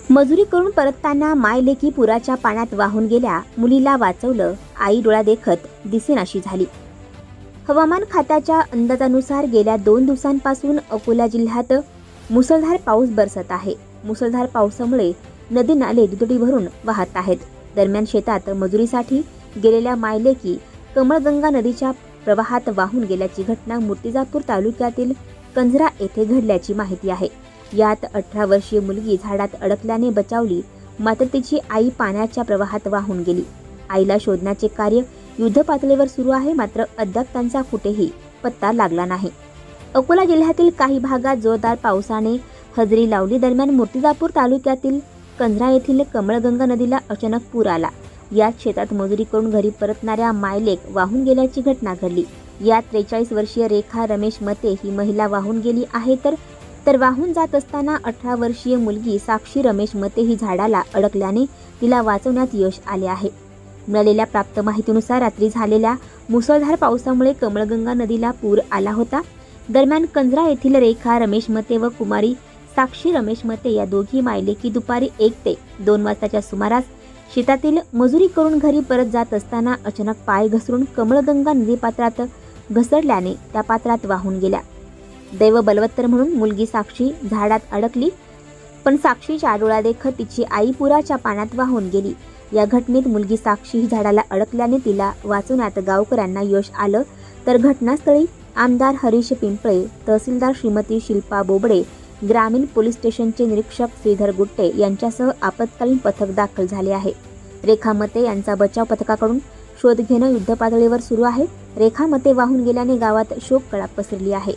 मजुरी करून परतताना मायलेकी पुराच्या पाण्यात वाहून गेल्या, मुलीला वाचवलं, आई डोळा देखत दिसेनाशी झाली। हवामान खात्याच्या अंदाजानुसार गेल्या 2 दिवसांपासून अकोला जिल्ह्यात मुसळधार पाऊस बरसत आहे। मुसळधार पावसामुळे नदी नाले दुथडी भरून वाहत आहेत। दरम्यान शेतात मजुरीसाठी गेलेल्या मायलेकी कमळगंगा नदीच्या प्रवाहात वाहून गेल्याची घटना मूर्तिजापूर तालुक्यातील कंझरा येथे घडल्याची माहिती आहे। यात 18 वर्षीय मुलगी झाडात अडकल्याने बचावली, मात्र तिची आई पाण्याच्या प्रवाहात वाहून गेली। आईला शोधण्याचे कार्य युद्धपातळीवर सुरू आहे, मात्र अद्याप त्यांचा कुठेही पत्ता लागला नाही। अकोला जिल्ह्यातील काही भागात जोरदार पावसाने हजेरी लावली। दरम्यान मूर्तिजापूर तालुक्यातील कंझरा येथील कमळगंगा नदीला अचानक पूर आला। यात शेतात मजुरी करून घरी परतणाऱ्या मायलेक वाहून गेल्याची घटना घडली। यात 43 वर्षीय रेखा रमेश मते ही महिला वाहून गेली आहे, तर वाहून जात असताना 18 वर्षीय मुलगी साक्षी रमेश मते ही झाडाला अडकल्याने तिला वाचवण्यात यश आले आहे। मिळालेल्या प्राप्त माहितीनुसार रात्री झालेल्या मुसळधार पावसामुळे कमळगंगा नदीला पूर आला होता। दरम्यान कंझरा येथील रेखा रमेश मते व कुमारी साक्षी रमेश मते या दोघी मायलेकी दुपारी 1 ते 2 वाजताच्या सुमारास शेतातील मजुरी करून घरी परत जात असताना अचानक पाय घसरून कमळगंगा नदीपात्रात घसरल्याने त्या पात्रात वाहून गेल्या। दैव बलवत्तर म्हणून मुलगी साक्षी झाडात अडकली, पण साक्षीच्या डोळ्यादेखत तिची आई पुराच्या पाण्यात वाहून गेली। या घटनेत मुलगी साक्षी ही झाडाला अडकल्याने तिला वाचवण्यात गावकऱ्यांना यश आलं, तर घटनास्थळी आमदार हरीश पिंपळे, तहसीलदार श्रीमती शिल्पा बोबडे, ग्रामीण पोलीस स्टेशनचे निरीक्षक श्रीधर गुट्टे यांच्यासह आपत्कालीन पथक दाखल झाले आहे। रेखा मते यांचा बचाव पथकाकडून शोध घेणं युद्धपातळीवर सुरू आहे। रेखा मते वाहून गेल्याने गावात शोककळा पसरली आहे।